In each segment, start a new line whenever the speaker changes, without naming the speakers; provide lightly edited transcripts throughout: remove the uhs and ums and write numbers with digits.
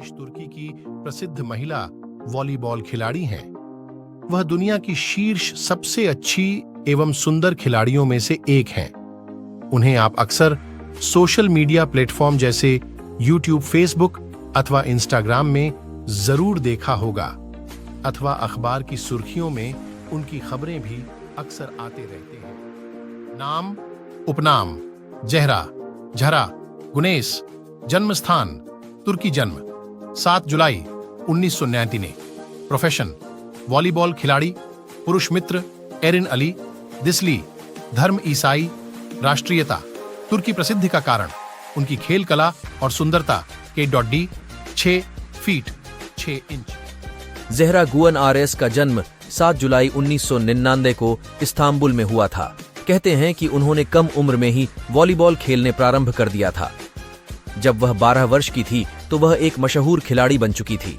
Guinness तुर्की की प्रसिद्ध महिला वॉलीबॉल खिलाड़ी हैं। वह दुनिया की शीर्ष सबसे अच्छी एवं सुंदर खिलाड़ियों में से एक हैं। उन्हें आप अक्सर सोशल मीडिया प्लेटफॉर्म जैसे यूट्यूब, फेसबुक अथवा इंस्टाग्राम में जरूर देखा होगा, अथवा अखबार की सुर्खियों में उनकी खबरें भी अक्सर आते रहते हैं। नाम, उपनाम: ज़हरा, झरा, गुनेश। जन्म स्थान: तुर्की। जन्म 7 जुलाई 1999। प्रोफेशन: वॉलीबॉल खिलाड़ी। पुरुष मित्र: एरिन अली, दिसली। धर्म: ईसाई। राष्ट्रीयता: तुर्की। प्रसिद्धि का कारण: उनकी खेल कला और सुंदरता। K.D 6 feet 6 inch.
ज़हरा गुअन आरएस का जन्म 7 जुलाई 1999 को इस्तांबुल में हुआ था। कहते हैं कि उन्होंने कम उम्र में ही वॉलीबॉल खेलने प्रारंभ कर दिया था। जब वह 12 वर्ष की थी तो वह एक मशहूर खिलाड़ी बन चुकी थी।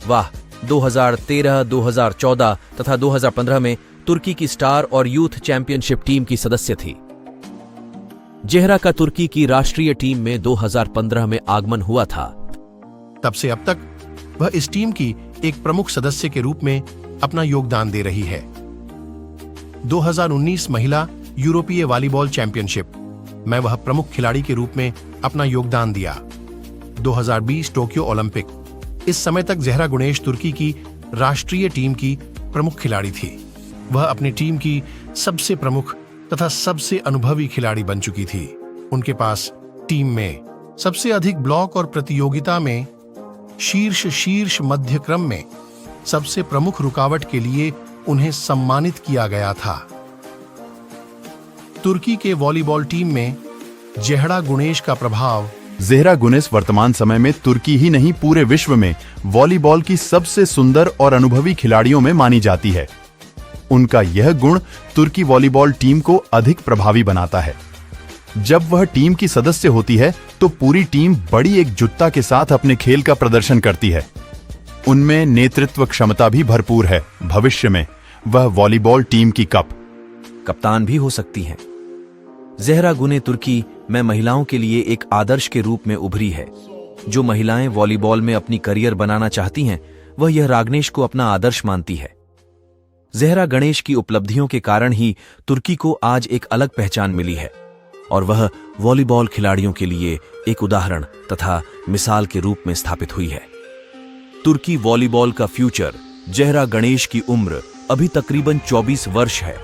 वह 2013, 2014 तथा 2015 में तुर्की की स्टार और यूथ चैंपियनशिप टीम की सदस्य थी। ज़हरा का तुर्की की राष्ट्रीय टीम में 2015 में आगमन हुआ था।
तब से अब तक वह इस टीम की एक प्रमुख सदस्य के रूप में अपना योगदान दे रही है। 2019 महिला यूरोपीय वॉलीबॉल चैंपियनशिप में वह प्रमुख खिलाड़ी के रूप में अपना योगदान दिया। 2020 टोक्यो ओलंपिक। इस समय तक ज़हरा गुनेश तुर्की की राष्ट्रीय टीम की प्रमुख खिलाड़ी थी। वह अपनी टीम की सबसे प्रमुख तथा सबसे अनुभवी खिलाड़ी बन चुकी थी। उनके पास टीम में सबसे अधिक ब्लॉक और प्रतियोगिता में शीर्ष मध्य क्रम में सबसे प्रमुख रुकावट के लिए उन्हें सम्मानित किया गया था। तुर्की के वॉलीबॉल टीम में ज़हरा गुनेश का प्रभाव।
ज़हरा गुनेश वर्तमान समय में तुर्की ही नहीं पूरे विश्व में वॉलीबॉल की सबसे सुंदर और अनुभवी खिलाड़ियों में मानी जाती है। उनका यह गुण तुर्की वॉलीबॉल टीम को अधिक प्रभावी बनाता है। जब वह टीम की सदस्य होती है तो पूरी टीम बड़ी एकजुटता के साथ अपने खेल का प्रदर्शन करती है। उनमें नेतृत्व क्षमता भी भरपूर है। भविष्य में वह वॉलीबॉल टीम की
कप्तान भी हो सकती हैं। ज़हरा गुने तुर्की में महिलाओं के लिए एक आदर्श के रूप में उभरी है। जो महिलाएं वॉलीबॉल में अपनी करियर बनाना चाहती हैं, वह यह रागनेश को अपना आदर्श मानती है। ज़हरा गणेश की उपलब्धियों के कारण ही तुर्की को आज एक अलग पहचान मिली है और वह वॉलीबॉल खिलाड़ियों के लिए एक उदाहरण तथा मिसाल के रूप में स्थापित हुई है। तुर्की वॉलीबॉल का फ्यूचर। ज़हरा गणेश की उम्र अभी तकरीबन 24 वर्ष है।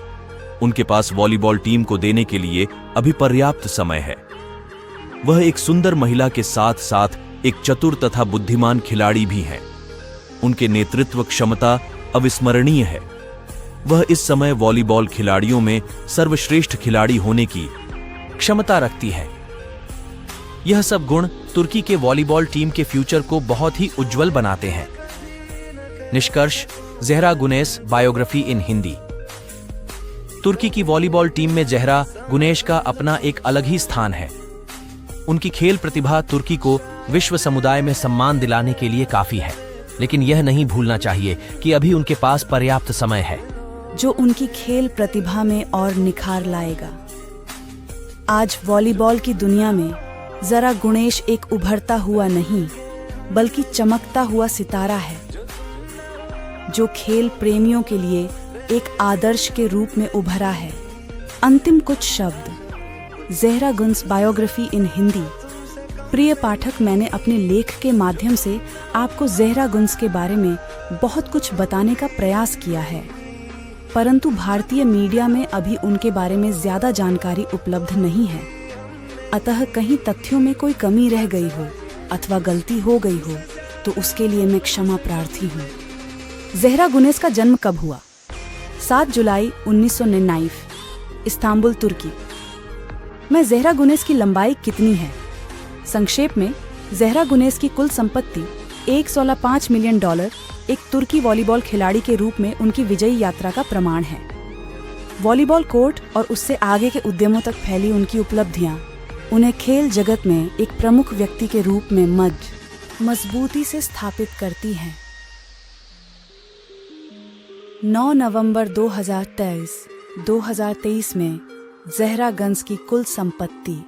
उनके पास वॉलीबॉल टीम को देने के लिए अभी पर्याप्त समय है। वह एक सुंदर महिला के साथ साथ एक चतुर तथा बुद्धिमान खिलाड़ी भी हैं। उनके नेतृत्व क्षमता अविस्मरणीय है। वह इस समय वॉलीबॉल खिलाड़ियों में सर्वश्रेष्ठ खिलाड़ी होने की क्षमता रखती है। यह सब गुण तुर्की के वॉलीबॉल टीम के फ्यूचर को बहुत ही उज्जवल बनाते हैं। निष्कर्ष: ज़हरा गुनेश बायोग्राफी इन हिंदी। तुर्की की वॉलीबॉल टीम में ज़हरा गुनेश का अपना एक अलग ही स्थान है। उनकी खेल प्रतिभा तुर्की को विश्व समुदाय में सम्मान दिलाने के लिए काफी है, लेकिन यह नहीं भूलना चाहिए कि अभी उनके पास पर्याप्त समय है
जो उनकी खेल प्रतिभा में और निखार लाएगा। आज वॉलीबॉल की दुनिया में ज़हरा गुनेश एक उभरता हुआ नहीं बल्कि चमकता हुआ सितारा है, जो खेल प्रेमियों के लिए एक आदर्श के रूप में उभरा है। अंतिम कुछ शब्द। ज़हरा गुनेश बायोग्राफी इन हिंदी। प्रिय पाठक, मैंने अपने लेख के माध्यम से आपको ज़हरा गुनेश के बारे में बहुत कुछ बताने का प्रयास किया है, परंतु भारतीय मीडिया में अभी उनके बारे में ज्यादा जानकारी उपलब्ध नहीं है। अतः कहीं तथ्यों में कोई कमी रह गई हो अथवा गलती हो गई हो तो उसके लिए मैं क्षमा प्रार्थी हूँ। ज़हरा गुनेश का जन्म कब हुआ? 7 जुलाई 1999, इस्तांबुल, तुर्की। मैं ज़हरा गुनेश की लंबाई कितनी है? संक्षेप में, ज़हरा गुनेश की कुल संपत्ति $1.5 मिलियन एक तुर्की वॉलीबॉल खिलाड़ी के रूप में उनकी विजयी यात्रा का प्रमाण है। वॉलीबॉल कोर्ट और उससे आगे के उद्यमों तक फैली उनकी उपलब्धियां उन्हें खेल जगत में एक प्रमुख व्यक्ति के रूप में मजबूती से स्थापित करती हैं। 9 नवंबर 2023 में ज़हरा गुनेश की कुल संपत्ति,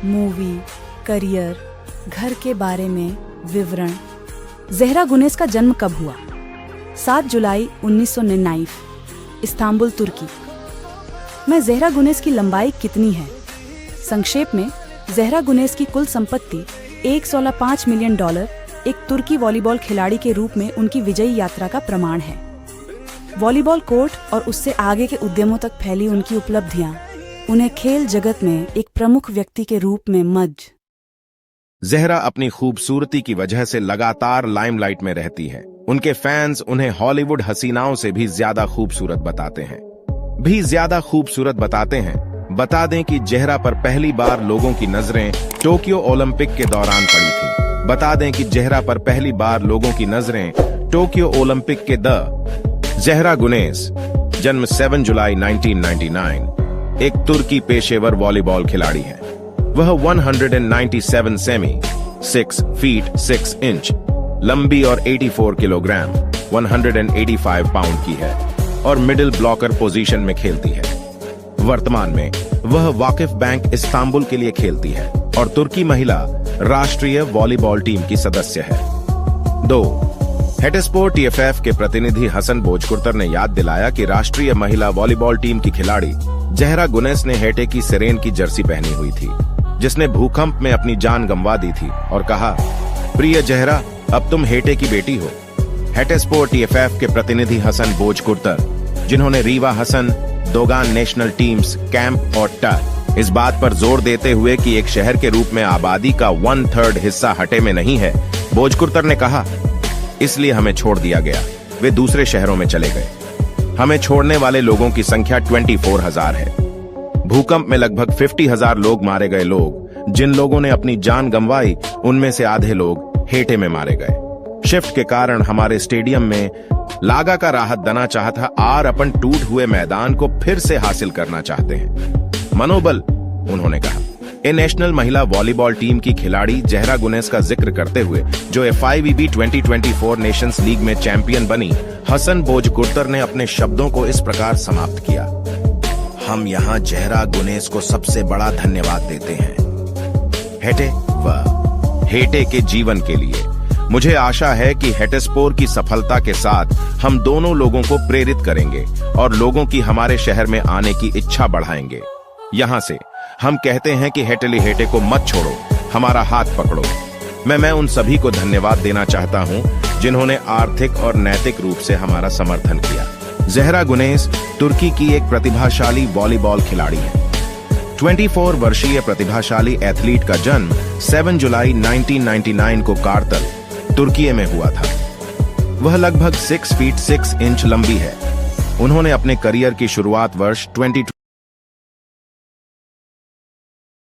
मूवी, करियर घर के बारे में विवरण। ज़हरा गुनेस का जन्म कब हुआ? 7 जुलाई 1999, इस्तांबुल, तुर्की में। ज़हरा गुनेस की लंबाई कितनी है? संक्षेप में, ज़हरा गुनेस की कुल संपत्ति $1.5 मिलियन एक तुर्की वॉलीबॉल खिलाड़ी के रूप में उनकी विजयी यात्रा का प्रमाण है। वॉलीबॉल कोर्ट और उससे आगे के उद्यमों तक फैली उनकी उपलब्धियां उन्हें खेल जगत में एक प्रमुख व्यक्ति के रूप में मज।
ज़हरा अपनी खूबसूरती की वजह से लगातार लाइमलाइट में रहती है। उनके फैंस उन्हें हॉलीवुड हसीनाओं से भी ज्यादा खूबसूरत बताते हैं। बता दें कि ज़हरा पर पहली बार लोगों की नजरें टोक्यो ओलंपिक के दौरान पड़ी थी। ज़हरा गुनेस, जन्म 7 जुलाई 1999, एक तुर्की पेशेवर वॉलीबॉल खिलाड़ी है। वह 197 सेमी 6 फीट 6 इंच लंबी और 84 किलोग्राम 185 पाउंड की है और मिडिल ब्लॉकर पोजीशन में खेलती है। वर्तमान में वह वाकिफ बैंक इस्तांबुल के लिए खेलती है और तुर्की महिला राष्ट्रीय वॉलीबॉल टीम की सदस्य है। 2. हेटेस्पोर TFF के प्रतिनिधि हसन बोजकुर्तर ने याद दिलाया कि राष्ट्रीय महिला वॉलीबॉल टीम की खिलाड़ी ज़हरा गुनेस ने हेटे की सिरेन की जर्सी पहनी हुई थी, जिसने भूकंप में अपनी जान गंवा दी थी, और कहा, प्रिय ज़हरा, अब तुम हेटे की बेटी हो। हेटेस्पोर TFF के प्रतिनिधि हसन बोजकुर्तर, जिन्होंने रीवा Hasan, Dogan national teams, camp और टर इस बात पर जोर देते हुए कि एक शहर के रूप में आबादी का 1/3 हिस्सा हटे में नहीं है, बोजकुर्तर ने कहा, इसलिए हमें छोड़ दिया गया। वे दूसरे शहरों में चले गए। हमें छोड़ने वाले लोगों की संख्या 24,000 है। भूकंप में लगभग 50,000 लोग मारे गए। जिन लोगों ने अपनी जान गंवाई, उनमें से आधे लोग हेटे में मारे गए। शिफ्ट के कारण हमारे स्टेडियम में लागा का राहत दना चाहता और अपन टूट हुए मैदान को फिर से हासिल करना चाहते हैं। मनोबल, उन्होंने कहा। ए नेशनल महिला वॉलीबॉल टीम की खिलाड़ी ज़हरा गुनेस का जिक्र करते हुए, जो FIVB 2024 नेशंस लीग में चैंपियन बनी, हसन बोजकुर्तर ने अपने शब्दों को इस प्रकार समाप्त किया, हम यहाँ ज़हरा गुनेस को सबसे बड़ा धन्यवाद देते हैं, हेटे के जीवन के लिए। मुझे आशा है कि हेटेस्पोर की सफलता के साथ हम दोनों लोगों को प्रेरित करेंगे और लोगों की हमारे शहर में आने की इच्छा बढ़ाएंगे। यहाँ से हम कहते हैं कि हेटे को मत छोड़ो, हमारा हाथ पकड़ो। मैं उन सभी को धन्यवाद देना चाहता हूं जिन्होंने आर्थिक और नैतिक रूप से हमारा समर्थन किया। ज़हरा गुनेस तुर्की की एक प्रतिभाशाली वॉलीबॉल खिलाड़ी है। 24 वर्षीय प्रतिभाशाली एथलीट का जन्म 7 जुलाई 1999 को कारतल, तुर्की में हुआ था। वह लगभग 6 फीट 6 इंच लंबी है। उन्होंने अपने करियर की शुरुआत वर्ष 20